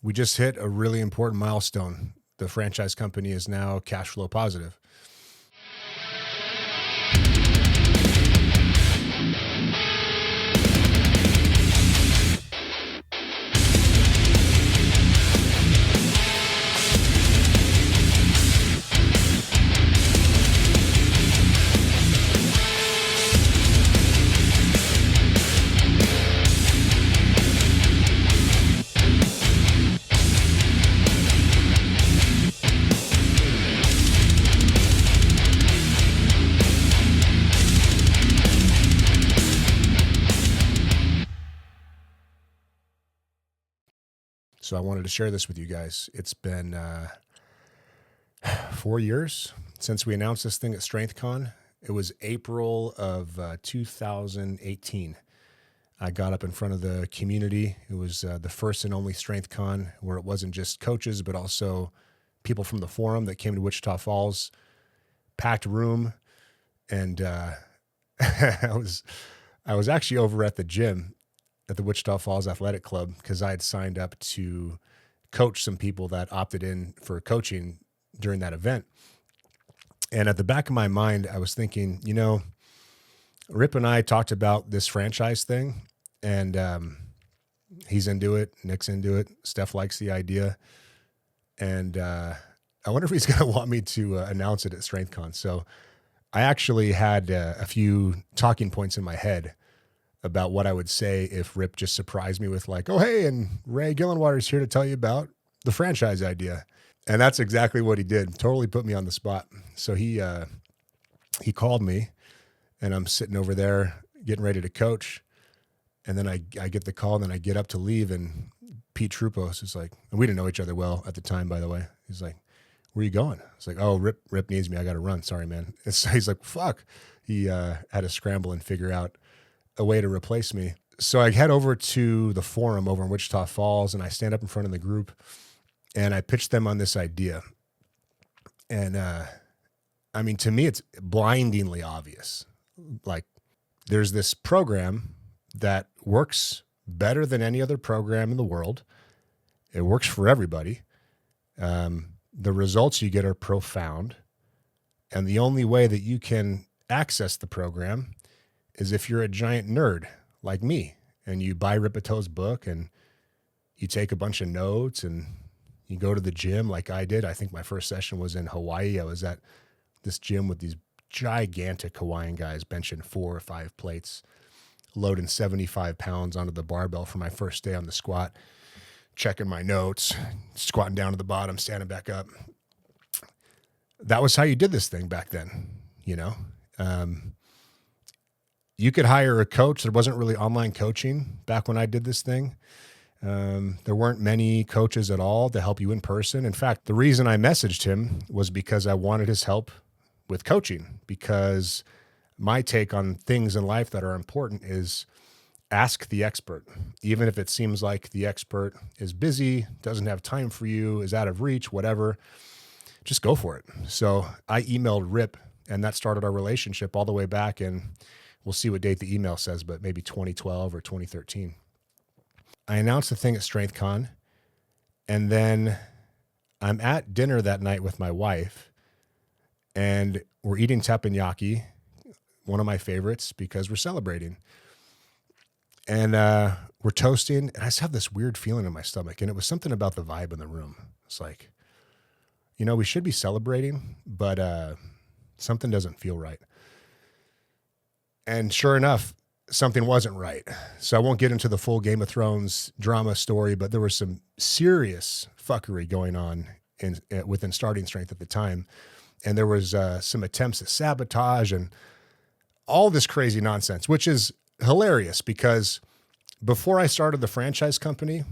We just hit a really important milestone. The franchise company is now cash flow positive. So I wanted to share this with you guys. It's been 4 years since we announced this thing at StrengthCon. It was April of 2018. I got up in front of the community. It was the first and only StrengthCon where it wasn't just coaches, but also people from the forum that came to Wichita Falls. Packed room, and I was actually over at the gym at the Wichita Falls Athletic Club because I had signed up to coach some people that opted in for coaching during that event. And at the back of my mind, I was thinking, Rip and I talked about this franchise thing, and he's into it. Nick's into it. Steph likes the idea. And I wonder if he's going to want me to announce it at StrengthCon. So I actually had a few talking points in my head about what I would say if Rip just surprised me with like, oh, hey, and Ray Gillenwater is here to tell you about the franchise idea. And that's exactly what he did. Totally put me on the spot. So he called me, and I'm sitting over there getting ready to coach. And then I get the call, and then I get up to leave, and Pete Trupos is like, and we didn't know each other well at the time, by the way. He's like, where are you going? It's like, oh, Rip needs me. I got to run. Sorry, man. He's like, fuck. He had to scramble and figure out a way to replace me. So I head over to the forum over in Wichita Falls, and I stand up in front of the group, and I pitch them on this idea. And to me, it's blindingly obvious. Like, there's this program that works better than any other program in the world. It works for everybody. The results you get are profound. And the only way that you can access the program is if you're a giant nerd like me, and you buy Ripeto's book, and you take a bunch of notes, and you go to the gym like I did. I think my first session was in Hawaii. I was at this gym with these gigantic Hawaiian guys benching 4 or 5 plates, loading 75 pounds onto the barbell for my first day on the squat, checking my notes, squatting down to the bottom, standing back up. That was how you did this thing back then, You could hire a coach. There wasn't really online coaching back when I did this thing. There weren't many coaches at all to help you in person. In fact, the reason I messaged him was because I wanted his help with coaching, because my take on things in life that are important is ask the expert. Even if it seems like the expert is busy, doesn't have time for you, is out of reach, whatever, just go for it. So I emailed Rip, and that started our relationship all the way back in, we'll see what date the email says, but maybe 2012 or 2013. I announced the thing at StrengthCon, and then I'm at dinner that night with my wife, and we're eating teppanyaki, one of my favorites, because we're celebrating. And we're toasting, and I just have this weird feeling in my stomach, and it was something about the vibe in the room. It's like, we should be celebrating, but something doesn't feel right. And sure enough, something wasn't right. So I won't get into the full Game of Thrones drama story, but there was some serious fuckery going on within Starting Strength at the time. And there was some attempts at sabotage and all this crazy nonsense, which is hilarious because before I started the franchise company,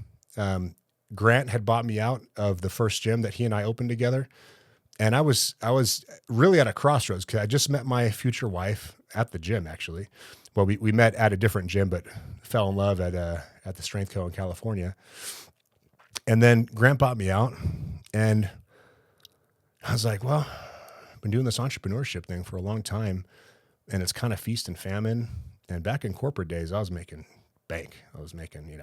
Grant had bought me out of the first gym that he and I opened together. And I was really at a crossroads because I just met my future wife at the gym, actually. Well, we met at a different gym, but fell in love at the Strength Co in California. And then Grant bought me out, and I was like, well, I've been doing this entrepreneurship thing for a long time, and it's kind of feast and famine. And back in corporate days, I was making bank. I was making,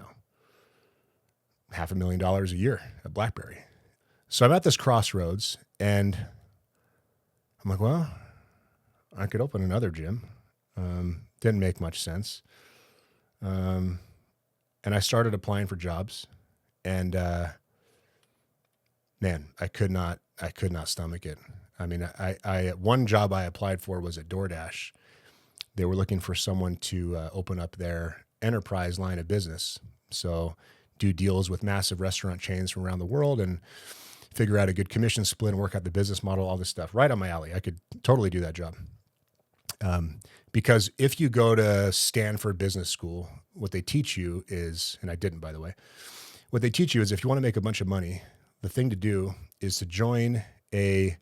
$500,000 a year at BlackBerry. So I'm at this crossroads and I'm like, well, I could open another gym. Didn't make much sense. And I started applying for jobs and, man, I could not stomach it. I mean, one job I applied for was at DoorDash. They were looking for someone to open up their enterprise line of business. So do deals with massive restaurant chains from around the world and figure out a good commission split and work out the business model, all this stuff. Right on my alley. I could totally do that job. Because if you go to Stanford Business School, what they teach you is, and I didn't, by the way, what they teach you is if you want to make a bunch of money, the thing to do is to join a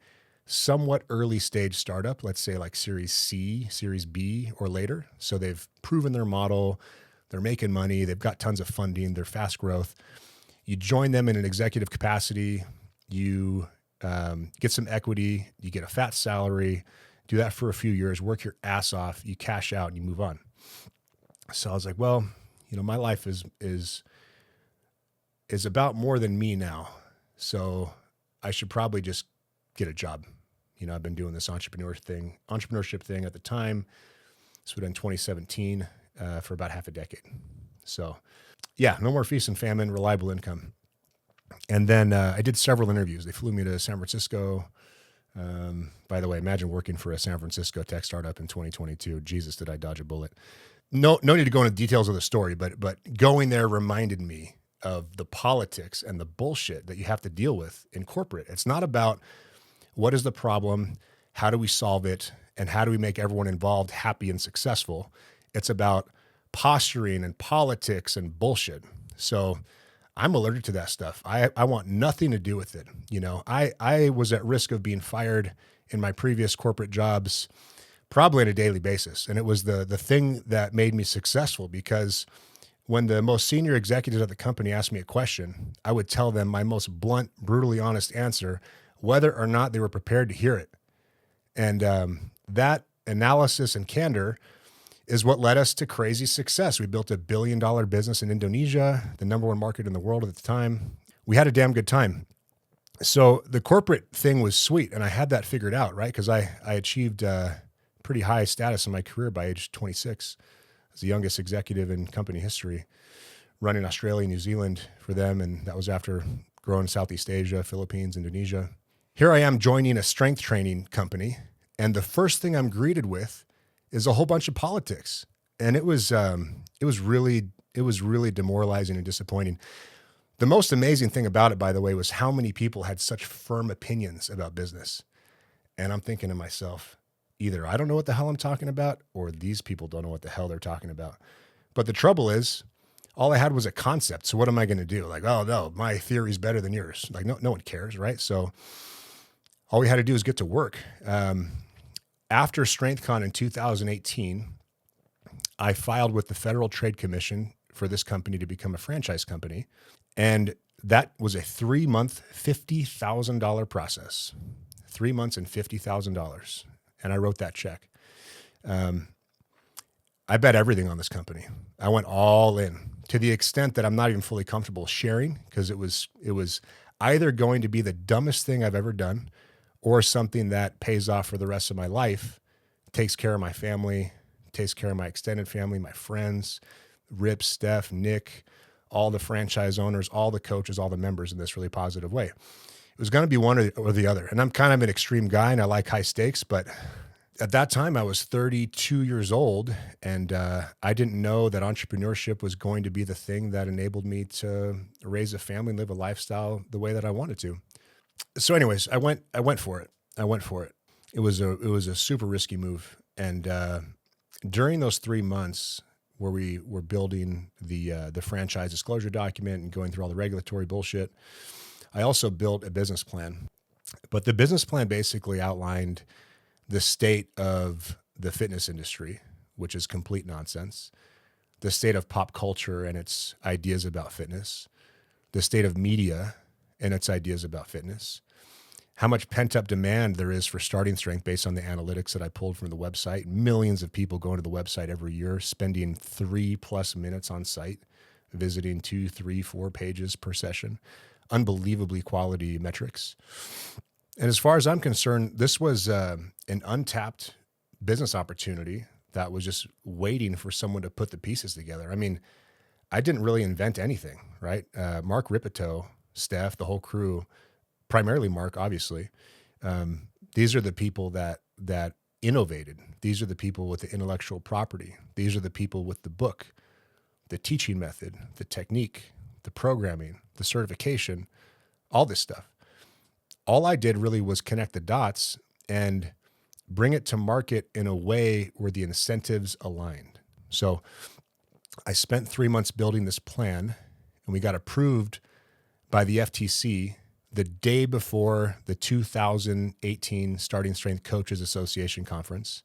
somewhat early stage startup, let's say like Series C, Series B, or later. So they've proven their model, they're making money, they've got tons of funding, they're fast growth. You join them in an executive capacity, you get some equity, you get a fat salary, do that for a few years, work your ass off, you cash out and you move on. So I was like, well, my life is about more than me now. So I should probably just get a job. I've been doing this entrepreneurship thing at the time. This would have been 2017 for about half a decade. So yeah, no more feast and famine, reliable income. And then I did several interviews. They flew me to San Francisco. By the way, imagine working for a San Francisco tech startup in 2022. Jesus, did I dodge a bullet? No need to go into details of the story, but going there reminded me of the politics and the bullshit that you have to deal with in corporate. It's not about what is the problem, how do we solve it, and how do we make everyone involved happy and successful. It's about posturing and politics and bullshit. So I'm allergic to that stuff. I want nothing to do with it. I was at risk of being fired in my previous corporate jobs, probably on a daily basis. And it was the thing that made me successful, because when the most senior executives at the company asked me a question, I would tell them my most blunt, brutally honest answer, whether or not they were prepared to hear it. And that analysis and candor is what led us to crazy success. We built $1 billion business in Indonesia, the number one market in the world at the time. We had a damn good time. So the corporate thing was sweet, and I had that figured out, right? Because I achieved pretty high status in my career by age 26. I was the youngest executive in company history, running Australia, New Zealand for them, and that was after growing Southeast Asia, Philippines, Indonesia. Here I am joining a strength training company, and the first thing I'm greeted with is a whole bunch of politics. And it was really demoralizing and disappointing. The most amazing thing about it, by the way, was how many people had such firm opinions about business. And I'm thinking to myself, either I don't know what the hell I'm talking about, or these people don't know what the hell they're talking about. But the trouble is, all I had was a concept. So what am I going to do? Like, oh no, my theory's better than yours. Like, no one cares, right? So all we had to do is get to work. After StrengthCon in 2018, I filed with the Federal Trade Commission for this company to become a franchise company. And that was a 3-month, $50,000 process. 3 months and $50,000. And I wrote that check. I bet everything on this company. I went all in, to the extent that I'm not even fully comfortable sharing, because it was either going to be the dumbest thing I've ever done, or something that pays off for the rest of my life, takes care of my family, takes care of my extended family, my friends, Rip, Steph, Nick, all the franchise owners, all the coaches, all the members in this really positive way. It was going to be one or the other. And I'm kind of an extreme guy and I like high stakes, but at that time I was 32 years old and I didn't know that entrepreneurship was going to be the thing that enabled me to raise a family and live a lifestyle the way that I wanted to. So anyways, I went for it. It was a super risky move. And during those 3 months where we were building the franchise disclosure document and going through all the regulatory bullshit, I also built a business plan. But the business plan basically outlined the state of the fitness industry, which is complete nonsense, the state of pop culture and its ideas about fitness, the state of media and its ideas about fitness, how much pent-up demand there is for starting strength based on the analytics that I pulled from the website. Millions of people going to the website every year, spending 3+ minutes on site, visiting 2, 3, 4 pages per session, unbelievably quality metrics. And as far as I'm concerned, this was an untapped business opportunity that was just waiting for someone to put the pieces together. I mean, I didn't really invent anything, right? Mark Ripito, Steph, the whole crew, primarily Mark, obviously. These are the people that innovated. These are the people with the intellectual property. These are the people with the book, the teaching method, the technique, the programming, the certification, all this stuff. All I did really was connect the dots and bring it to market in a way where the incentives aligned. So I spent 3 months building this plan, and we got approved by the FTC the day before the 2018 Starting Strength Coaches Association conference.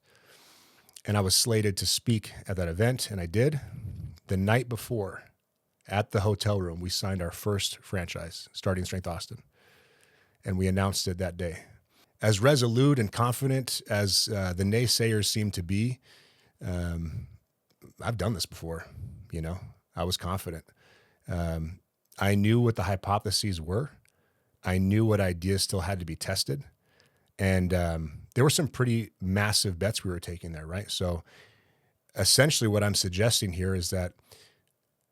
And I was slated to speak at that event, and I did. The night before, at the hotel room, we signed our first franchise, Starting Strength Austin. And we announced it that day. As resolute and confident as the naysayers seem to be, I've done this before, I was confident. I knew what the hypotheses were. I knew what ideas still had to be tested. And there were some pretty massive bets we were taking there, right? So essentially what I'm suggesting here is that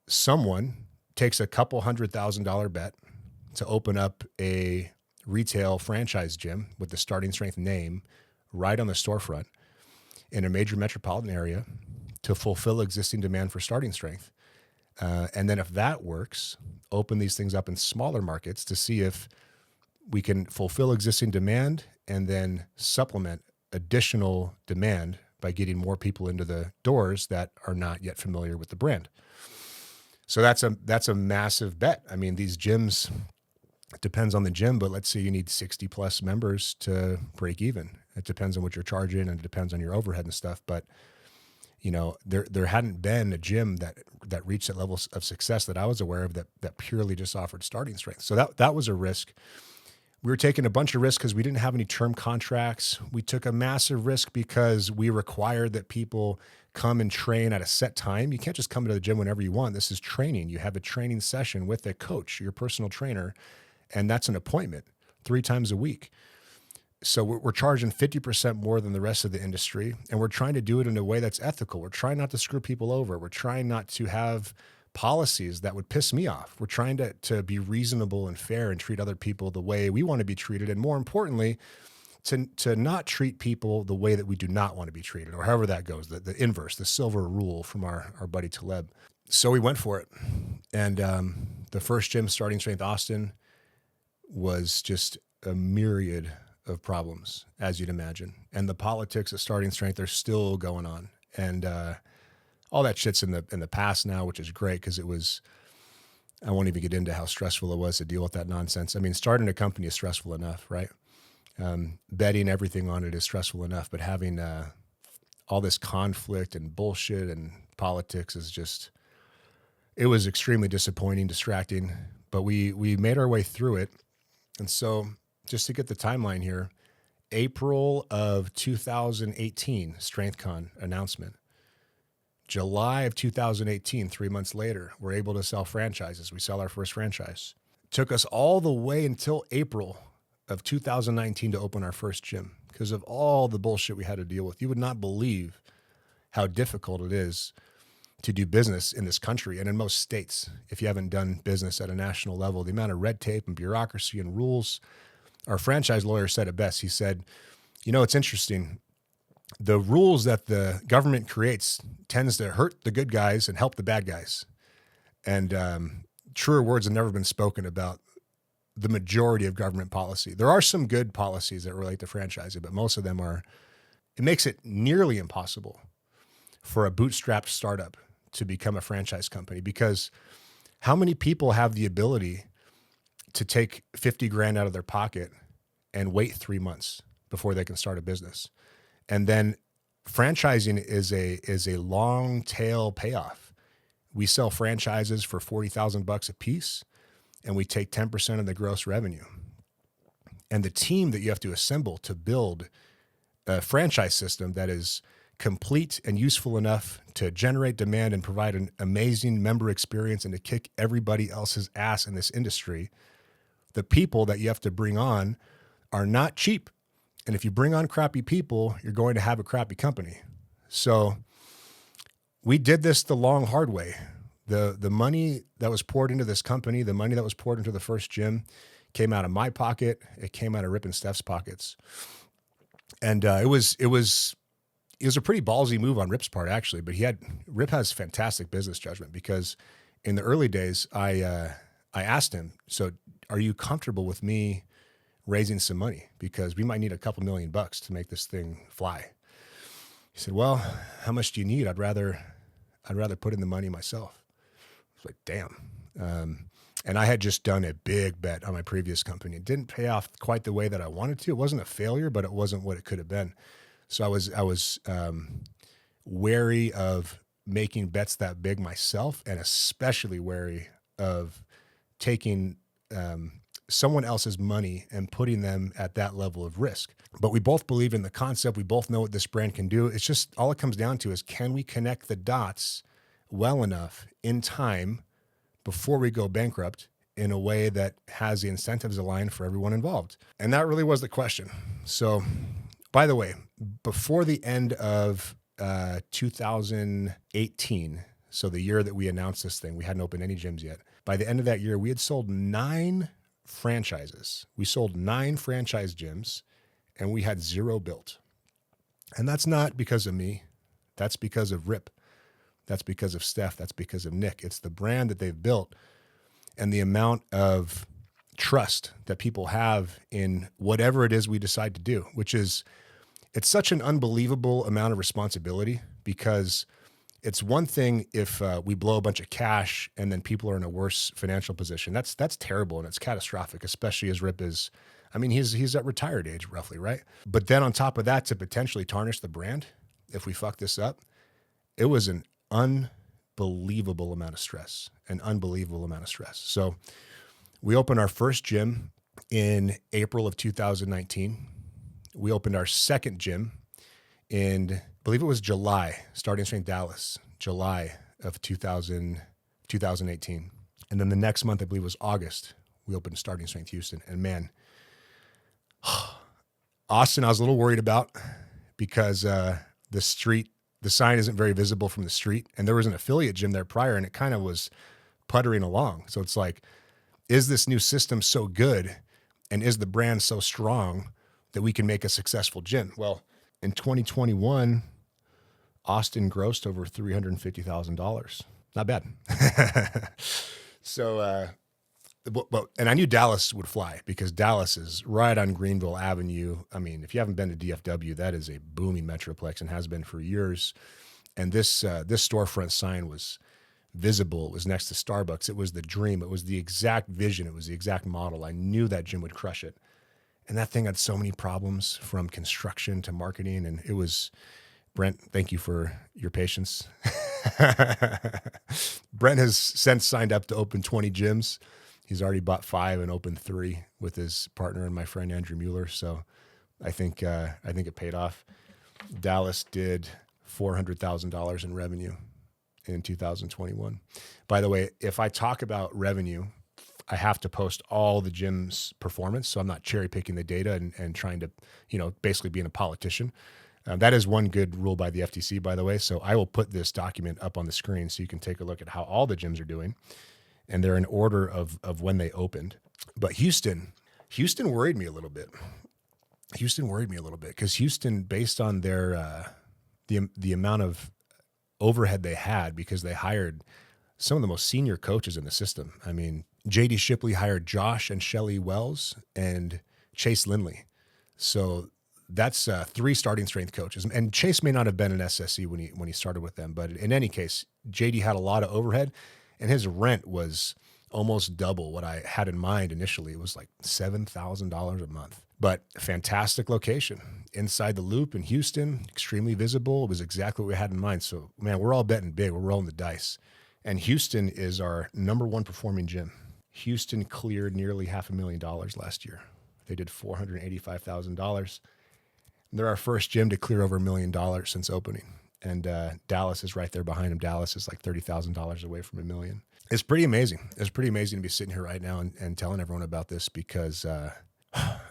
someone takes a couple $100,000 bet to open up a retail franchise gym with the Starting Strength name right on the storefront in a major metropolitan area to fulfill existing demand for Starting Strength. And then if that works, open these things up in smaller markets to see if we can fulfill existing demand and then supplement additional demand by getting more people into the doors that are not yet familiar with the brand. So that's a massive bet. I mean, these gyms, it depends on the gym, but let's say you need 60 plus members to break even. It depends on what you're charging, and it depends on your overhead and stuff. But there hadn't been a gym that reached that level of success that I was aware of that purely just offered Starting Strength. So that was a risk. We were taking a bunch of risks because we didn't have any term contracts. We took a massive risk because we required that people come and train at a set time. You can't just come to the gym whenever you want. This is training. You have a training session with a coach, your personal trainer, and that's an appointment 3 times a week. So we're charging 50% more than the rest of the industry, and we're trying to do it in a way that's ethical. We're trying not to screw people over. We're trying not to have policies that would piss me off. We're trying to be reasonable and fair and treat other people the way we want to be treated, and more importantly, to not treat people the way that we do not want to be treated, or however that goes, the inverse, the silver rule from our buddy Taleb. So we went for it, and the first gym, Starting Strength Austin, was just a myriad of problems, as you'd imagine. And the politics of Starting Strength are still going on. And all that shit's in the past now, which is great because I won't even get into how stressful it was to deal with that nonsense. I mean, starting a company is stressful enough, right? Betting everything on it is stressful enough, but having all this conflict and bullshit and politics is just, it was extremely disappointing, distracting, but we made our way through it. And so just to get the timeline here, April of 2018, StrengthCon announcement. July of 2018, 3 months later, we're able to sell franchises. We sell our first franchise. Took us all the way until April of 2019 to open our first gym because of all the bullshit we had to deal with. You would not believe how difficult it is to do business in this country and in most states if you haven't done business at a national level. The amount of red tape and bureaucracy and rules. Our franchise lawyer said it best. He said, it's interesting. The rules that the government creates tends to hurt the good guys and help the bad guys. And truer words have never been spoken about the majority of government policy. There are some good policies that relate to franchising, but most of them it makes it nearly impossible for a bootstrapped startup to become a franchise company, because how many people have the ability to take 50 grand out of their pocket and wait 3 months before they can start a business? And then franchising is a long tail payoff. We sell franchises for $40,000 a piece, and we take 10% of the gross revenue. And the team that you have to assemble to build a franchise system that is complete and useful enough to generate demand and provide an amazing member experience and to kick everybody else's ass in this industry, the people that you have to bring on are not cheap. And if you bring on crappy people, you're going to have a crappy company. So we did this the long, hard way. The money that was poured into this company, the money that was poured into the first gym came out of my pocket. It came out of Rip and Steph's pockets. And it was a pretty ballsy move on Rip's part, actually. But Rip has fantastic business judgment, because in the early days, I asked him, so are you comfortable with me raising some money? Because we might need a couple $1,000,000 to make this thing fly. He said, well, how much do you need? I'd rather put in the money myself. I was like, damn. And I had just done a big bet on my previous company. It didn't pay off quite the way that I wanted to. It wasn't a failure, but it wasn't what it could have been. So I was wary of making bets that big myself, and especially wary of taking someone else's money and putting them at that level of risk. But we both believe in the concept. We both know what this brand can do. It's just, all it comes down to is, can we connect the dots well enough in time before we go bankrupt in a way that has the incentives aligned for everyone involved? And that really was the question. So, by the way, before the end of 2018, so the year that we announced this thing, we hadn't opened any gyms yet. By the end of that year, we had sold 9 franchises. We sold 9 franchise gyms, and we had 0 built. And that's not because of me. That's because of Rip. That's because of Steph. That's because of Nick. It's the brand that they've built and the amount of trust that people have in whatever it is we decide to do, which is, it's such an unbelievable amount of responsibility, because it's one thing if we blow a bunch of cash and then people are in a worse financial position. That's terrible, and it's catastrophic, especially as Rip is, I mean, he's at retired age roughly, right? But then on top of that, to potentially tarnish the brand if we fuck this up, it was an unbelievable amount of stress, So we opened our first gym in April of 2019. We opened our second gym in, I believe it was July, Starting Strength Dallas, July of 2018. And then the next month, I believe it was August, we opened Starting Strength Houston. And man, Austin, I was a little worried about, because the sign isn't very visible from the street. And there was an affiliate gym there prior, and it kind of was puttering along. So it's like, is this new system so good, and is the brand so strong that we can make a successful gym? Well, in 2021, Austin grossed over $350,000. Not bad. So, and I knew Dallas would fly, because Dallas is right on Greenville Avenue. I mean, if you haven't been to DFW, that is a booming metroplex and has been for years. And this storefront sign was visible. It was next to Starbucks. It was the dream. It was the exact vision. It was the exact model. I knew that gym would crush it. And that thing had so many problems, from construction to marketing. And it was, Brent, thank you for your patience. Brent has since signed up to open 20 gyms. He's already bought 5 and opened 3 with his partner and my friend Andrew Mueller. So I think it paid off. Dallas did $400,000 in revenue in 2021. By the way, if I talk about revenue, I have to post all the gym's performance. So I'm not cherry picking the data and trying to, basically being a politician. That is one good rule by the FTC, by the way. So I will put this document up on the screen so you can take a look at how all the gyms are doing. And they're in order of when they opened. But Houston worried me a little bit. Because Houston, based on their the amount of overhead they had, because they hired some of the most senior coaches in the system. I mean, JD Shipley hired Josh and Shelly Wells and Chase Lindley. So that's 3 starting strength coaches. And Chase may not have been an SSC when he started with them, but in any case, JD had a lot of overhead. And his rent was almost double what I had in mind initially. It was like $7,000 a month. But fantastic location. Inside the loop in Houston, extremely visible. It was exactly what we had in mind. So, man, we're all betting big. We're rolling the dice. And Houston is our number 1 performing gym. Houston cleared nearly $500,000 last year. They did $485,000. They're our first gym to clear over $1 million since opening. And Dallas is right there behind him. Dallas is like $30,000 away from $1 million. It's pretty amazing. It's pretty amazing to be sitting here right now and telling everyone about this, because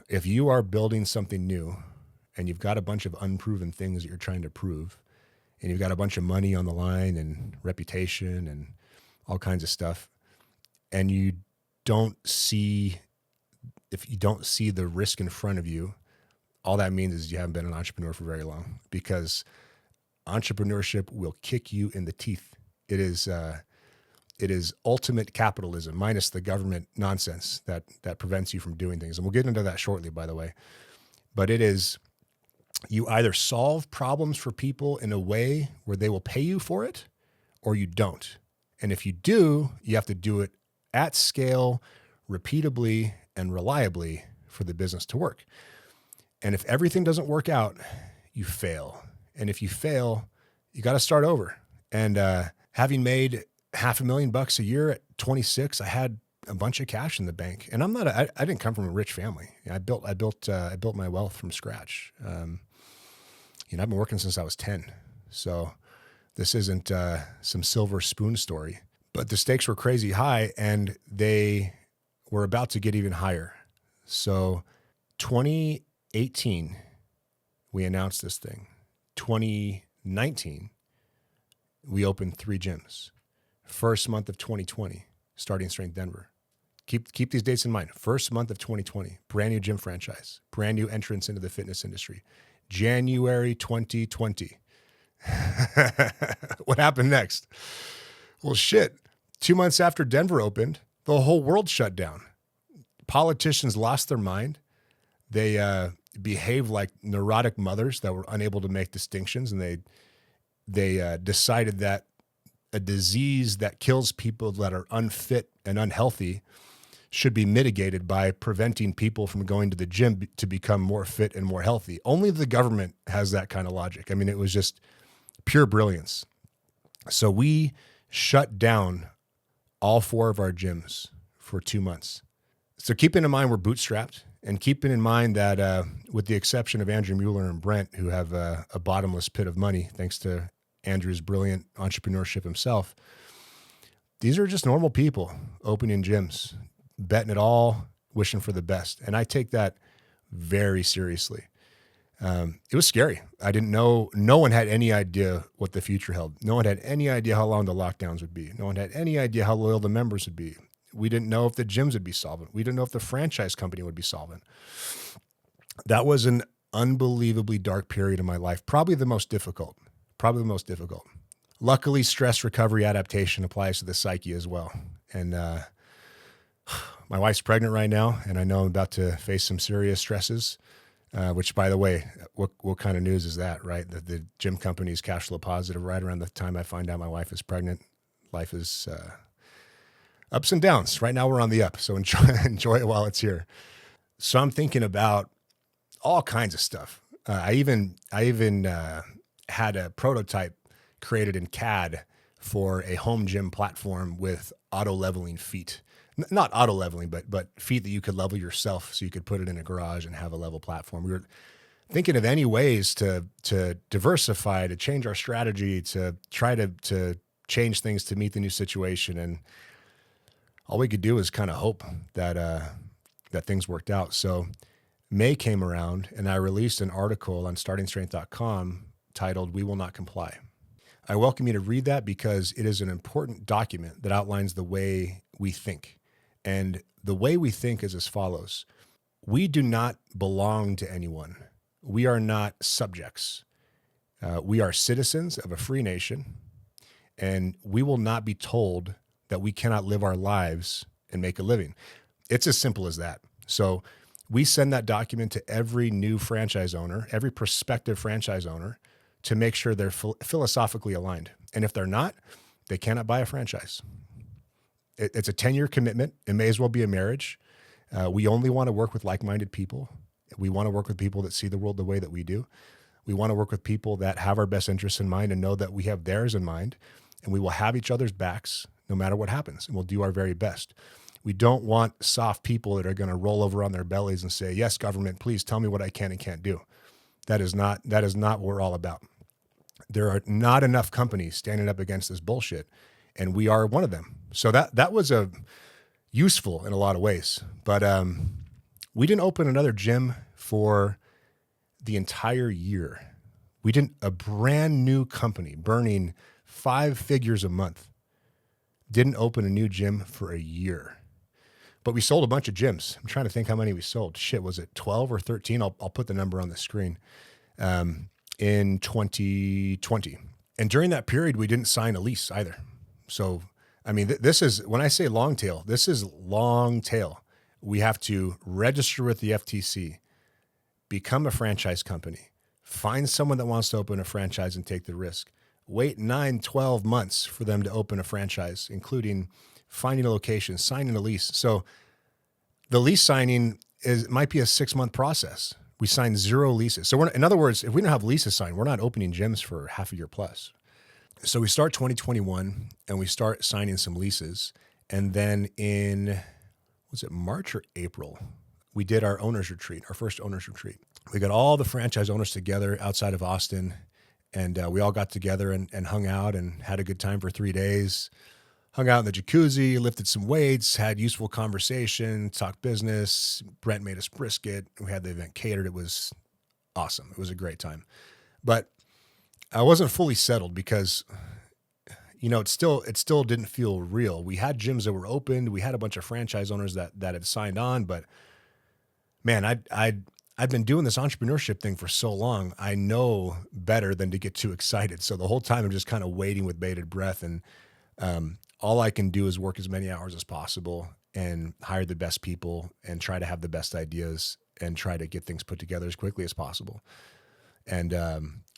if you are building something new and you've got a bunch of unproven things that you're trying to prove, and you've got a bunch of money on the line and reputation and all kinds of stuff, and if you don't see the risk in front of you, all that means is you haven't been an entrepreneur for very long, because entrepreneurship will kick you in the teeth. It is ultimate capitalism minus the government nonsense that prevents you from doing things. And we'll get into that shortly, by the way. But it is, you either solve problems for people in a way where they will pay you for it, or you don't. And if you do, you have to do it at scale, repeatably, and reliably for the business to work. And if everything doesn't work out, you fail. And if you fail, you got to start over. And having made $500,000 a year at 26, I had a bunch of cash in the bank. And I didn't come from a rich family. I built my wealth from scratch. I've been working since I was 10. So this isn't some silver spoon story, but the stakes were crazy high, and they were about to get even higher. So 2018, we announced this thing. 2019, we opened 3 gyms. First month of 2020, Starting Strength Denver. Keep these dates in mind. First month of 2020, brand new gym franchise, brand new entrance into the fitness industry. January 2020. What happened next? Well, shit. 2 months after Denver opened, the whole world shut down. Politicians lost their mind. They behaved like neurotic mothers that were unable to make distinctions, and they decided that a disease that kills people that are unfit and unhealthy should be mitigated by preventing people from going to the gym to become more fit and more healthy. Only the government has that kind of logic. I mean, it was just pure brilliance. So we shut down all 4 of our gyms for 2 months. So keeping in mind we're bootstrapped, and keeping in mind that with the exception of Andrew Mueller and Brent, who have a bottomless pit of money, thanks to Andrew's brilliant entrepreneurship himself, these are just normal people opening gyms, betting it all, wishing for the best. And I take that very seriously. It was scary. I didn't know. No one had any idea what the future held. No one had any idea how long the lockdowns would be. No one had any idea how loyal the members would be. We didn't know if the gyms would be solvent. We didn't know if the franchise company would be solvent. That was an unbelievably dark period in my life. Probably the most difficult. Luckily, stress recovery adaptation applies to the psyche as well. And my wife's pregnant right now, and I know I'm about to face some serious stresses, which, by the way, what kind of news is that, right? That the gym company is cash flow positive right around the time I find out my wife is pregnant. Life is ups and downs. Right now we're on the up, so enjoy it while it's here. So I'm thinking about all kinds of stuff. I even had a prototype created in CAD for a home gym platform with auto leveling feet. Not auto leveling, but feet that you could level yourself, so you could put it in a garage and have a level platform. We were thinking of any ways to diversify, to change our strategy, to try to change things to meet the new situation. And all we could do is kind of hope that things worked out. So May came around, and I released an article on startingstrength.com titled "We Will Not Comply." I welcome you to read that, because it is an important document that outlines the way we think. And the way we think is as follows. We do not belong to anyone. We are not subjects. We are citizens of a free nation, and we will not be told that we cannot live our lives and make a living. It's as simple as that. So we send that document to every new franchise owner, every prospective franchise owner, to make sure they're philosophically aligned. And if they're not, they cannot buy a franchise. It's a 10-year commitment. It may as well be a marriage. We only want to work with like-minded people. We want to work with people that see the world the way that we do. We want to work with people that have our best interests in mind and know that we have theirs in mind, and we will have each other's backs no matter what happens, and we'll do our very best. We don't want soft people that are going to roll over on their bellies and say, "Yes, government, please tell me what I can and can't do." That is not what we're all about. There are not enough companies standing up against this bullshit, and we are one of them. So that was a useful in a lot of ways. But we didn't open another gym for the entire year. We didn't, a brand new company burning 5 figures a month didn't open a new gym for a year. But we sold a bunch of gyms. I'm trying to think how many we sold. Shit, was it 12 or 13? I'll put the number on the screen. In 2020. And during that period, we didn't sign a lease either. So, I mean, this is, when I say long tail, this is long tail. We have to register with the FTC, become a franchise company, find someone that wants to open a franchise and take the risk, wait 9, 12 months for them to open a franchise, including finding a location, signing a lease. So the lease signing might be a 6-month process. We signed 0 leases. So in other words, if we don't have leases signed, we're not opening gyms for half a year plus. So we start 2021 and we start signing some leases. And then in, was it March or April? We did our owners retreat, our first owners retreat. We got all the franchise owners together outside of Austin, and we all got together and hung out and had a good time for 3 days. Hung out in the jacuzzi, lifted some weights, had useful conversation, talked business. Brent made us brisket. We had the event catered. It was awesome. It was a great time. But I wasn't fully settled because, you know, it still didn't feel real. We had gyms that were opened. We had a bunch of franchise owners that had signed on. But man, I'd been doing this entrepreneurship thing for so long. I know better than to get too excited. So the whole time I'm just kind of waiting with bated breath, and all I can do is work as many hours as possible and hire the best people and try to have the best ideas and try to get things put together as quickly as possible. And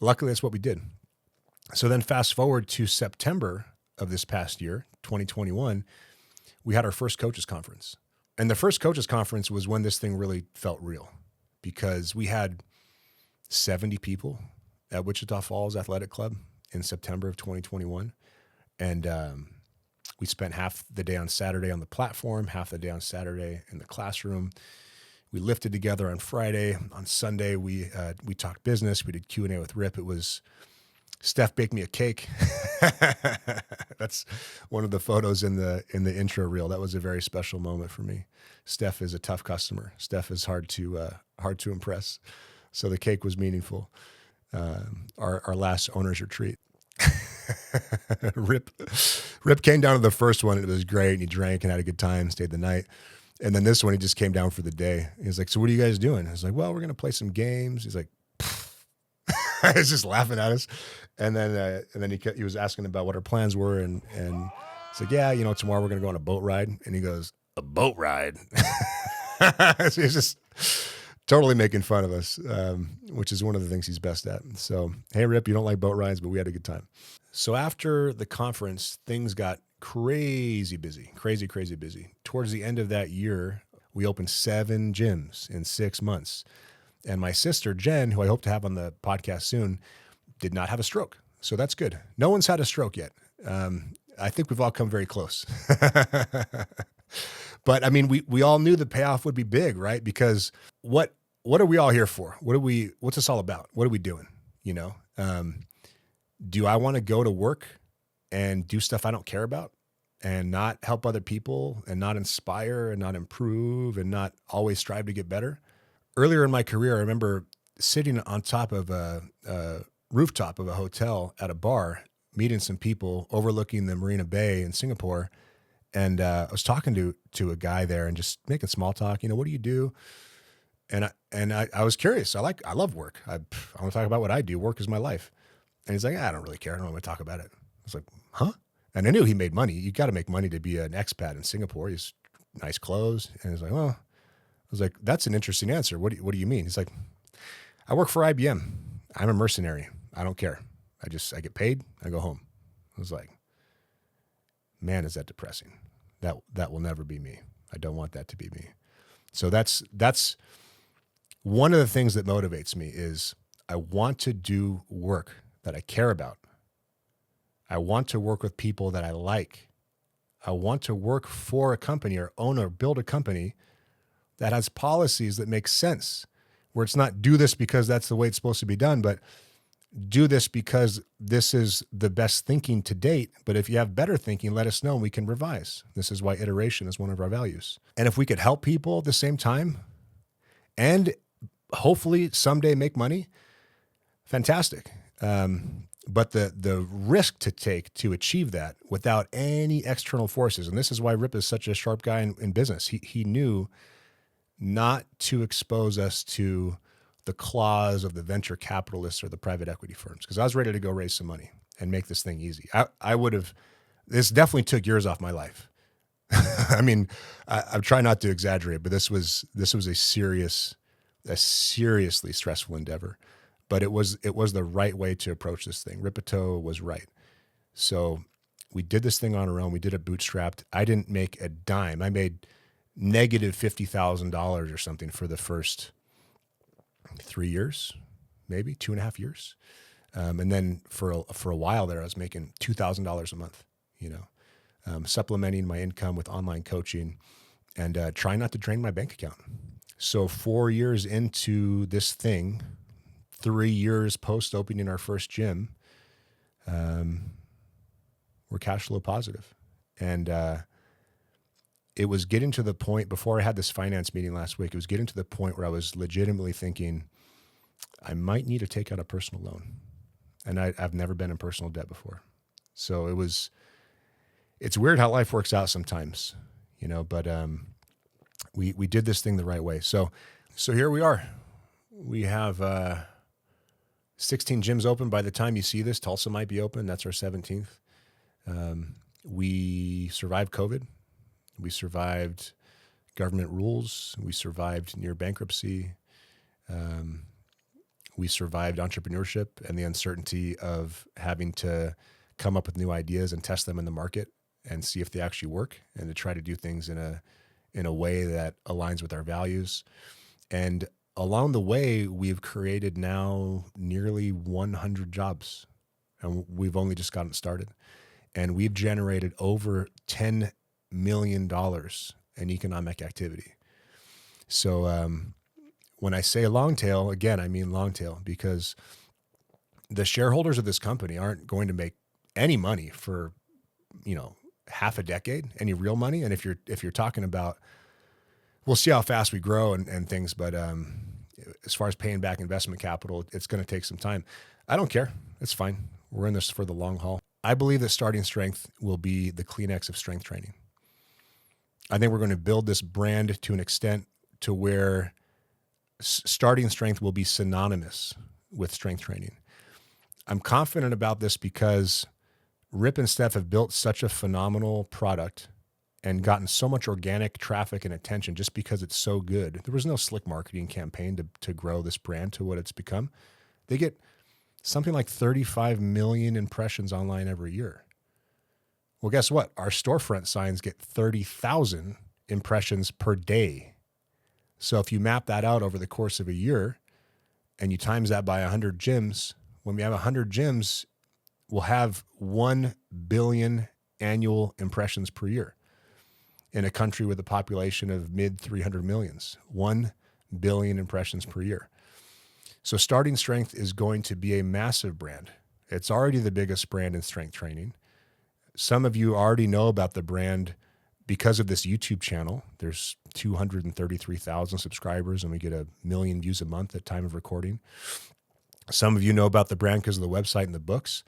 luckily, that's what we did. So then fast forward to September of this past year, 2021, we had our first coaches conference. And the first coaches conference was when this thing really felt real, because we had 70 people at Wichita Falls Athletic Club in September of 2021. And we spent half the day on Saturday on the platform, half the day on Saturday in the classroom. We lifted together on Friday. On Sunday, we talked business. We did Q&A with Rip. It was, Steph baked me a cake. That's one of the photos in the intro reel. That was a very special moment for me. Steph is a tough customer. Steph is hard to impress. So the cake was meaningful. Our last owner's retreat. Rip came down to the first one. It was great. And he drank and had a good time, stayed the night. And then this one, he just came down for the day. He's like, so what are you guys doing? I was like, well, we're going to play some games. He's like, he's just laughing at us. And then he was asking about what our plans were. And it's like, yeah, tomorrow we're going to go on a boat ride. And he goes, a boat ride? So he's just totally making fun of us, which is one of the things he's best at. So, hey, Rip, you don't like boat rides, but we had a good time. So after the conference, things got crazy busy. Towards the end of that year, we opened 7 gyms in 6 months. And my sister, Jen, who I hope to have on the podcast soon, did not have a stroke. So that's good. No one's had a stroke yet. I think we've all come very close. But I mean, we all knew the payoff would be big, right? Because what are we all here for? What's this all about? What are we doing? Do I want to go to work and do stuff I don't care about and not help other people and not inspire and not improve and not always strive to get better? Earlier in my career, I remember sitting on top of a rooftop of a hotel at a bar, meeting some people overlooking the Marina Bay in Singapore. And I was talking to a guy there and just making small talk. What do you do? And I was curious. I love work. I want to talk about what I do. Work is my life. And he's like, I don't really care. I don't want to talk about it. I was like, huh? And I knew he made money. You got to make money to be an expat in Singapore. He's nice clothes. And he's like, well, I was like, that's an interesting answer. What do you mean? He's like, I work for IBM. I'm a mercenary. I don't care. I get paid. I go home. I was like, man, is that depressing. That will never be me. I don't want that to be me. So that's one of the things that motivates me is I want to do work that I care about. I want to work with people that I like. I want to work for a company or own or build a company that has policies that make sense, where it's not do this because that's the way it's supposed to be done, but do this because this is the best thinking to date. But if you have better thinking, let us know and we can revise. This is why iteration is one of our values. And if we could help people at the same time and hopefully someday make money, fantastic. But the risk to take to achieve that without any external forces, and this is why Rip is such a sharp guy in business. He knew not to expose us to the claws of the venture capitalists or the private equity firms, because I was ready to go raise some money and make this thing easy. I would have, this definitely took years off my life. I mean, I'm trying not to exaggerate, but this was a seriously stressful endeavor, but it was the right way to approach this thing. Ripito was right. So we did this thing on our own. We did it bootstrapped. I didn't make a dime. I made negative $50,000 or something for the first 3 years, maybe 2.5 years. And then for a while there, I was making $2,000 a month, supplementing my income with online coaching and trying not to drain my bank account. So 4 years into this thing, 3 years post opening our first gym, we're cash flow positive. And it was getting to the point, before I had this finance meeting last week, it was getting to the point where I was legitimately thinking, I might need to take out a personal loan. And I've never been in personal debt before. So it's weird how life works out sometimes, but we did this thing the right way. So here we are. We have 16 gyms open by the time you see this. Tulsa might be open. That's our 17th. We survived COVID. We survived government rules. We survived near bankruptcy. We survived entrepreneurship and the uncertainty of having to come up with new ideas and test them in the market and see if they actually work, and to try to do things in a way that aligns with our values. And along the way, we've created now nearly 100 jobs, and we've only just gotten started. And we've generated over $10 million in economic activity. So when I say long tail, again, I mean long tail, because the shareholders of this company aren't going to make any money for, half a decade, any real money. And if you're talking about, we'll see how fast we grow and things, but as far as paying back investment capital, it's going to take some time. I don't care. It's fine. We're in this for the long haul. I believe that Starting Strength will be the Kleenex of strength training. I think we're going to build this brand to an extent to where Starting Strength will be synonymous with strength training. I'm confident about this because Rip and Steph have built such a phenomenal product and gotten so much organic traffic and attention just because it's so good. There was no slick marketing campaign to grow this brand to what it's become. They get something like 35 million impressions online every year. Well, guess what? Our storefront signs get 30,000 impressions per day. So if you map that out over the course of a year and you times that by 100 gyms, when we have 100 gyms, we'll have 1 billion annual impressions per year in a country with a population of mid 300 millions, 1 billion impressions per year. So Starting Strength is going to be a massive brand. It's already the biggest brand in strength training. Some of you already know about the brand because of this YouTube channel. There's 233,000 subscribers and we get 1 million views a month at time of recording. Some of you know about the brand because of the website and the books.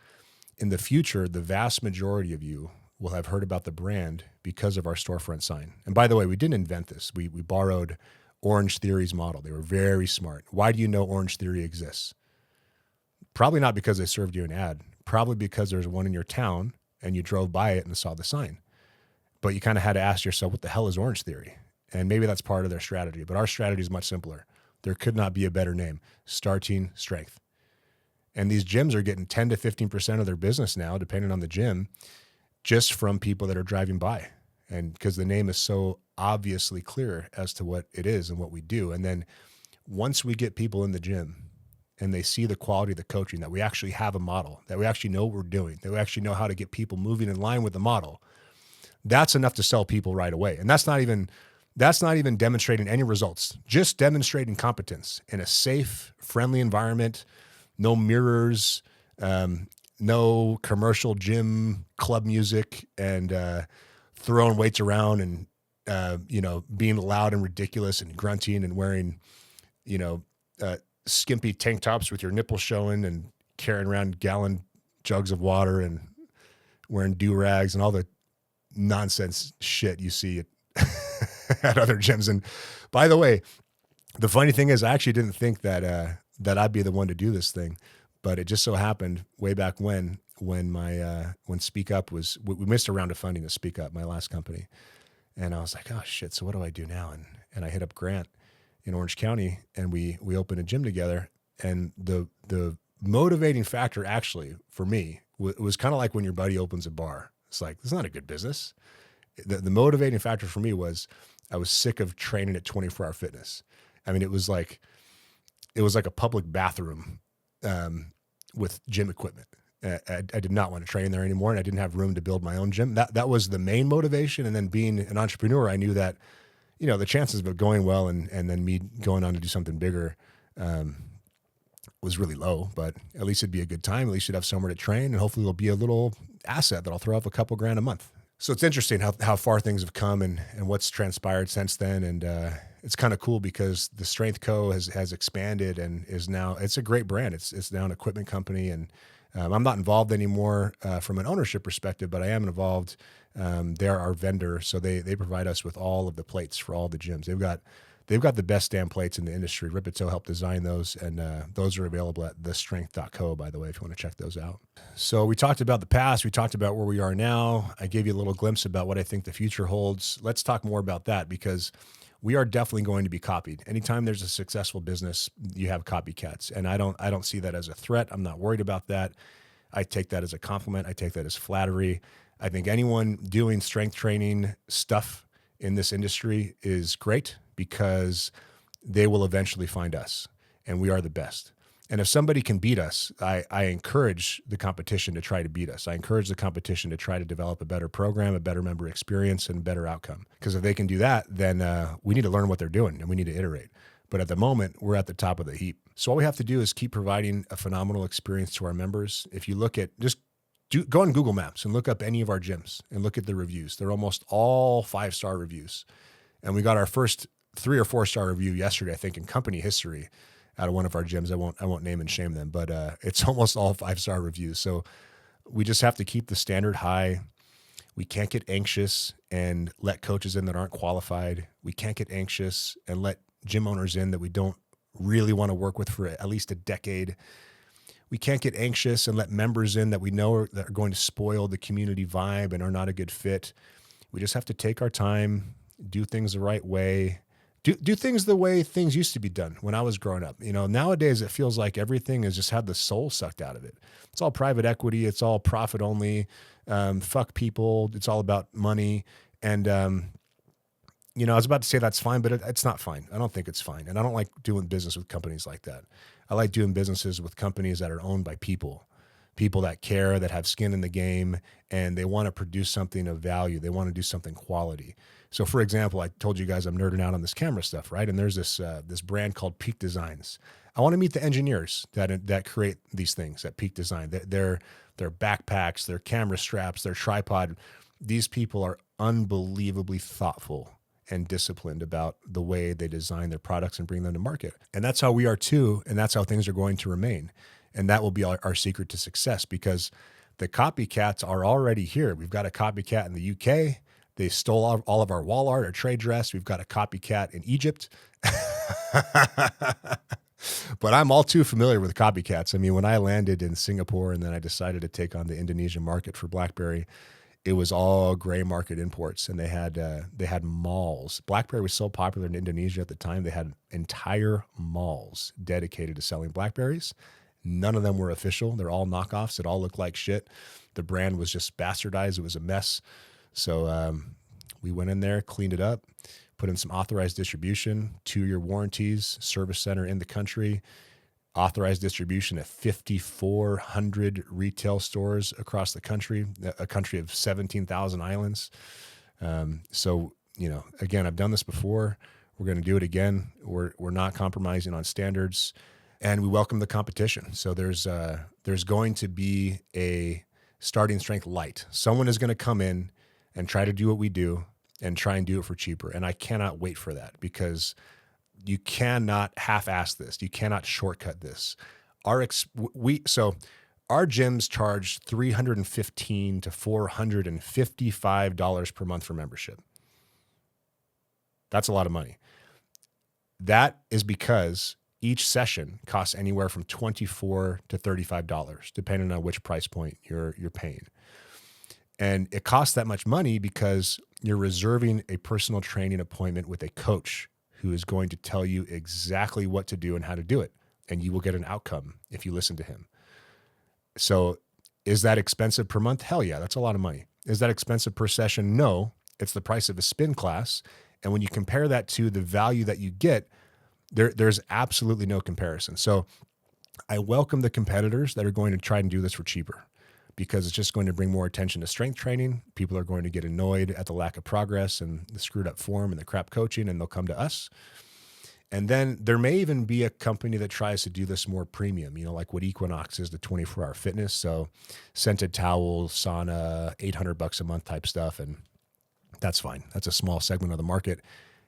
In the future, the vast majority of you will have heard about the brand because of our storefront sign. And by the way, we didn't invent this. We borrowed Orange Theory's model. They were very smart. Why do you know Orange Theory exists? Probably not because they served you an ad. Probably because there's one in your town and you drove by it and saw the sign. But you kind of had to ask yourself, what the hell is Orange Theory? And maybe that's part of their strategy. But our strategy is much simpler. There could not be a better name. Starting Strength. And these gyms are getting 10 to 15% of their business now, depending on the gym, just from people that are driving by. And because the name is so obviously clear as to what it is and what we do. And then once we get people in the gym and they see the quality of the coaching, that we actually have a model, that we actually know what we're doing, that we actually know how to get people moving in line with the model, that's enough to sell people right away. And that's not even demonstrating any results, just demonstrating competence in a safe, friendly environment, no mirrors, no commercial gym club music, and throwing weights around and being loud and ridiculous and grunting and wearing skimpy tank tops with your nipples showing and carrying around gallon jugs of water and wearing do-rags and all the nonsense shit you see at other gyms. And by the way, the funny thing is I actually didn't think that I'd be the one to do this thing, but it just so happened way back when Speak Up we missed a round of funding to Speak Up, my last company. And I was like, oh shit, so what do I do now? And I hit up Grant in Orange County and we opened a gym together. And the motivating factor actually for me was kind of like when your buddy opens a bar. It's like, this is not a good business. The motivating factor for me was I was sick of training at 24 Hour Fitness. I mean, it was like a public bathroom with gym equipment. I did not want to train there anymore, and I didn't have room to build my own gym. That was the main motivation. And then being an entrepreneur, I knew that, the chances of it going well and then me going on to do something bigger was really low, but at least it'd be a good time. At least you'd have somewhere to train, and hopefully it'll be a little asset that I'll throw up a couple grand a month. So it's interesting how far things have come and what's transpired since then. And it's kind of cool because the Strength Co. has expanded and is now, it's a great brand. It's now an equipment company, and I'm not involved anymore from an ownership perspective, but I am involved. They're our vendor, so they provide us with all of the plates for all the gyms. They've got the best damn plates in the industry. Ripito helped design those, and those are available at thestrength.co, by the way, if you want to check those out. So we talked about the past. We talked about where we are now. I gave you a little glimpse about what I think the future holds. Let's talk more about that, because we are definitely going to be copied. Anytime there's a successful business, you have copycats, and I don't see that as a threat. I'm not worried about that. I take that as a compliment. I take that as flattery. I think anyone doing strength training stuff in this industry is great, because they will eventually find us, and we are the best. And if somebody can beat us, I encourage the competition to try to beat us. I encourage the competition to try to develop a better program, a better member experience, and a better outcome. Because if they can do that, then we need to learn what they're doing, and we need to iterate. But at the moment, we're at the top of the heap. So all we have to do is keep providing a phenomenal experience to our members. If you look at, go on Google Maps and look up any of our gyms and look at the reviews. They're almost all 5-star reviews. And we got our first 3 or 4-star review yesterday, I think, in company history out of one of our gyms. I won't name and shame them, but it's almost all 5-star reviews. So we just have to keep the standard high. We can't get anxious and let coaches in that aren't qualified. We can't get anxious and let gym owners in that we don't really want to work with for at least a decade. We can't get anxious and let members in that we know that are going to spoil the community vibe and are not a good fit. We just have to take our time, do things the right way, do things the way things used to be done when I was growing up. Nowadays it feels like everything has just had the soul sucked out of it. It's all private equity. It's all profit only. Fuck people. It's all about money. And, I was about to say that's fine, but it's not fine. I don't think it's fine. And I don't like doing business with companies like that. I like doing businesses with companies that are owned by people that care, that have skin in the game, and they want to produce something of value. They want to do something quality. So for example, I told you guys I'm nerding out on this camera stuff, right? And there's this brand called Peak Designs. I want to meet the engineers that create these things at Peak Design. Their backpacks, their camera straps, their tripod. These people are unbelievably thoughtful and disciplined about the way they design their products and bring them to market. And that's how we are too, and that's how things are going to remain. And that will be our secret to success, because the copycats are already here. We've got a copycat in the UK. They stole all of our wall art, our trade dress. We've got a copycat in Egypt. But I'm all too familiar with copycats. I mean, when I landed in Singapore and then I decided to take on the Indonesian market for BlackBerry, it was all gray market imports, and they had malls. BlackBerry was so popular in Indonesia at the time, they had entire malls dedicated to selling BlackBerries. None of them were official. They're all knockoffs. It all looked like shit. The brand was just bastardized. It was a mess. So we went in there, cleaned it up, put in some authorized distribution, 2-year warranties, service center in the country, authorized distribution at 5,400 retail stores across the country, a country of 17,000 islands. So, again, I've done this before. We're going to do it again. We're not compromising on standards. and we welcome the competition. So there's going to be a starting strength light. Someone is going to come in and try to do what we do and try and do it for cheaper. And I cannot wait for that, because you cannot half-ass this. You cannot shortcut this. Our gyms charge $315 to $455 per month for membership. That's a lot of money. That is because each session costs anywhere from $24 to $35, depending on which price point you're paying. And it costs that much money because you're reserving a personal training appointment with a coach who is going to tell you exactly what to do and how to do it. And you will get an outcome if you listen to him. So is that expensive per month? Hell yeah, that's a lot of money. Is that expensive per session? No, it's the price of a spin class. And when you compare that to the value that you get, there's absolutely no comparison. So I welcome the competitors that are going to try and do this for cheaper, because it's just going to bring more attention to strength training. People are going to get annoyed at the lack of progress and the screwed up form and the crap coaching, and they'll come to us. And then there may even be a company that tries to do this more premium, like what Equinox is, the 24-hour fitness. So scented towels, sauna, $800 a month type stuff. And that's fine. That's a small segment of the market.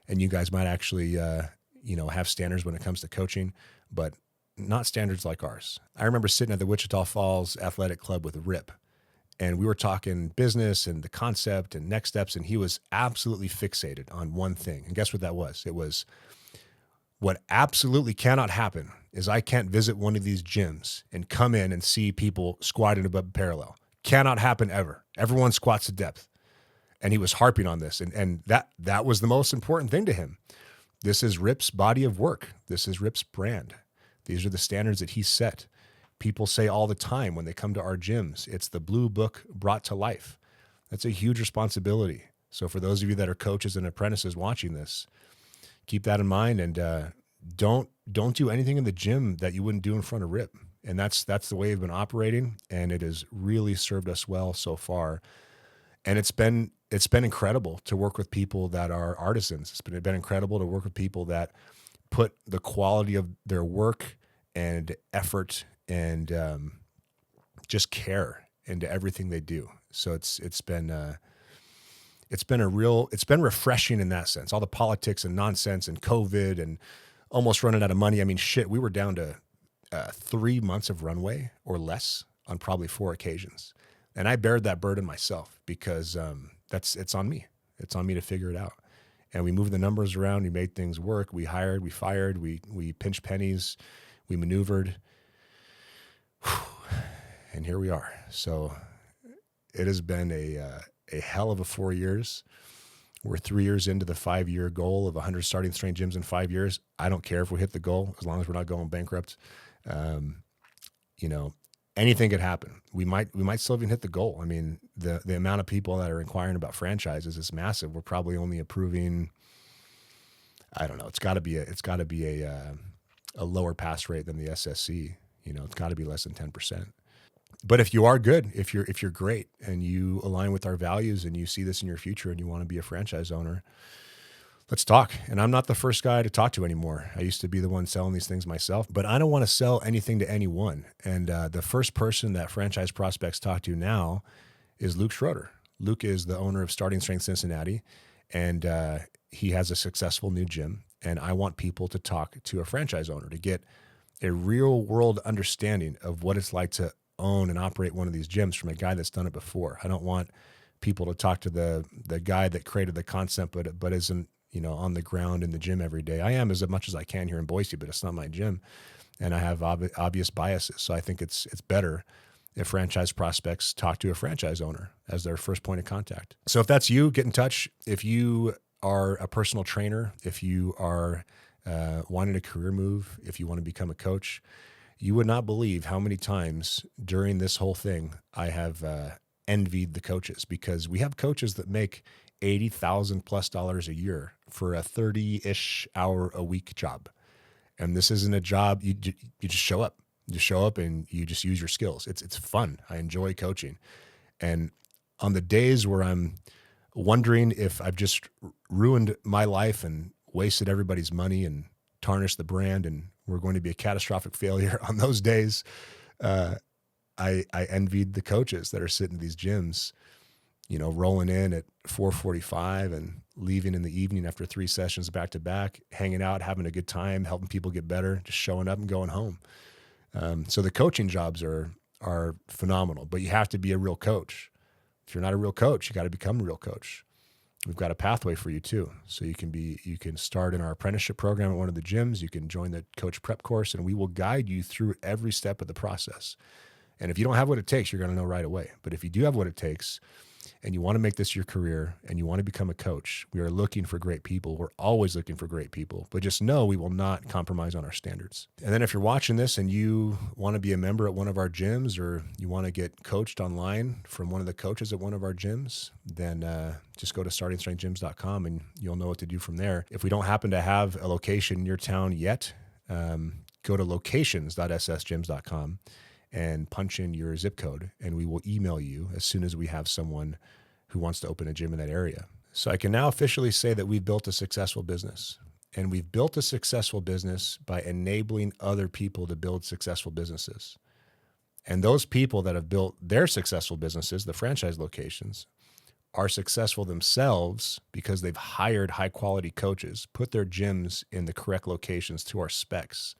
And you guys might actually, have standards when it comes to coaching, but not standards like ours. I remember sitting at the Wichita Falls Athletic Club with Rip, and we were talking business and the concept and next steps. And he was absolutely fixated on one thing. And guess what that was? It was, what absolutely cannot happen is I can't visit one of these gyms and come in and see people squatting above parallel. Cannot happen ever. Everyone squats to depth. And he was harping on this. And that was the most important thing to him. This is Rip's body of work. This is Rip's brand. These are the standards that he set. People say all the time when they come to our gyms, it's the blue book brought to life. That's a huge responsibility. So for those of you that are coaches and apprentices watching this, keep that in mind, and don't do anything in the gym that you wouldn't do in front of Rip. And that's the way we've been operating, and it has really served us well so far. And it's been incredible to work with people that are artisans. It's been incredible to work with people that put the quality of their work and effort and just care into everything they do. So it's been refreshing in that sense. All the politics and nonsense and COVID and almost running out of money. I mean, shit, we were down to 3 months of runway or less on probably 4 occasions. And I bared that burden myself, because it's on me. It's on me to figure it out. And we moved the numbers around. We made things work. We hired, we fired, we pinched pennies, we maneuvered. And here we are. So it has been a hell of a 4 years. We're 3 years into the 5-year goal of 100 starting strength gyms in 5 years. I don't care if we hit the goal, as long as we're not going bankrupt. Anything could happen. We might still even hit the goal. I mean, the amount of people that are inquiring about franchises is massive. We're probably only approving, I don't know. It's got to be a lower pass rate than the SSC. It's got to be less than 10%. But if you are good, if you're great and you align with our values and you see this in your future and you want to be a franchise owner, let's talk. And I'm not the first guy to talk to anymore. I used to be the one selling these things myself, but I don't want to sell anything to anyone. And the first person that franchise prospects talk to now is Luke Schroeder. Luke is the owner of Starting Strength Cincinnati, and he has a successful new gym. And I want people to talk to a franchise owner to get a real world understanding of what it's like to own and operate one of these gyms from a guy that's done it before. I don't want people to talk to the guy that created the concept, but isn't, on the ground in the gym every day. I am as much as I can here in Boise, but it's not my gym. And I have obvious biases. So I think it's better if franchise prospects talk to a franchise owner as their first point of contact. So if that's you, get in touch. If you are a personal trainer, if you are wanting a career move, if you want to become a coach, you would not believe how many times during this whole thing I have envied the coaches, because we have coaches that make $80,000+ a year for a 30-ish hour a week job. And this isn't a job. You just show up. You show up and you just use your skills. It's fun. I enjoy coaching. And on the days where I'm wondering if I've just ruined my life and wasted everybody's money and tarnish the brand and we're going to be a catastrophic failure. On those days, I envied the coaches that are sitting in these gyms, rolling in at 4:45 and leaving in the evening after 3 sessions back to back, hanging out, having a good time, helping people get better, just showing up and going home. So the coaching jobs are phenomenal, but you have to be a real coach. If you're not a real coach, you got to become a real coach. We've got a pathway for you too. So you can start in our apprenticeship program at one of the gyms. You can join the coach prep course, and we will guide you through every step of the process. And if you don't have what it takes, you're going to know right away. But if you do have what it takes and you want to make this your career and you want to become a coach, we are looking for great people. We're always looking for great people, but just know we will not compromise on our standards. And then if you're watching this and you want to be a member at one of our gyms, or you want to get coached online from one of the coaches at one of our gyms, then just go to startingstrengthgyms.com and you'll know what to do from there. If we don't happen to have a location in your town yet, go to locations.ssgyms.com and punch in your zip code, and we will email you as soon as we have someone who wants to open a gym in that area. So I can now officially say that we've built a successful business, and we've built a successful business by enabling other people to build successful businesses. And those people that have built their successful businesses, the franchise locations, are successful themselves because they've hired high-quality coaches, put their gyms in the correct locations to our specs,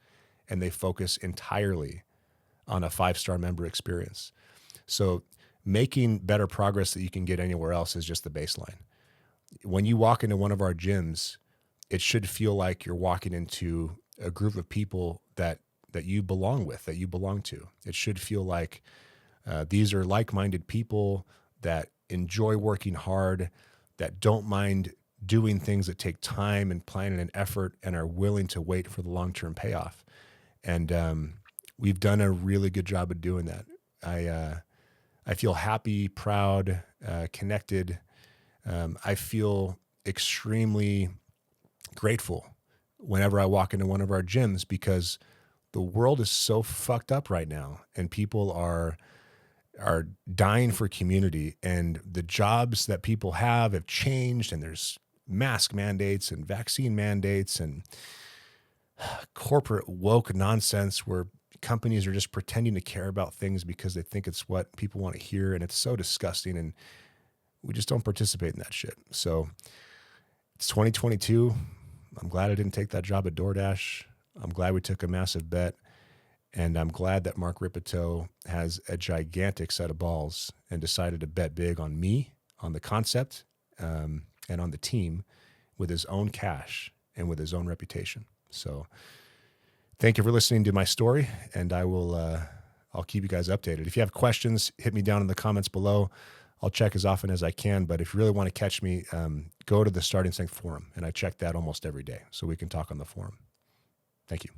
and they focus entirely on a 5-star member experience. So making better progress that you can get anywhere else is just the baseline. When you walk into one of our gyms, it should feel like you're walking into a group of people that you belong with, that you belong to. It should feel like these are like-minded people that enjoy working hard, that don't mind doing things that take time and planning and effort, and are willing to wait for the long-term payoff. And we've done a really good job of doing that. I feel happy, proud, connected. I feel extremely grateful whenever I walk into one of our gyms, because the world is so fucked up right now, and people are dying for community, and the jobs that people have changed, and there's mask mandates and vaccine mandates and corporate woke nonsense where companies are just pretending to care about things because they think it's what people want to hear. And it's so disgusting. And we just don't participate in that shit. So it's 2022. I'm glad I didn't take that job at DoorDash. I'm glad we took a massive bet. And I'm glad that Mark Ripito has a gigantic set of balls and decided to bet big on me, on the concept, and on the team with his own cash and with his own reputation. So thank you for listening to my story, and I'll keep you guys updated. If you have questions, hit me down in the comments below. I'll check as often as I can, but if you really want to catch me, go to the Starting Strength forum, and I check that almost every day, so we can talk on the forum. Thank you.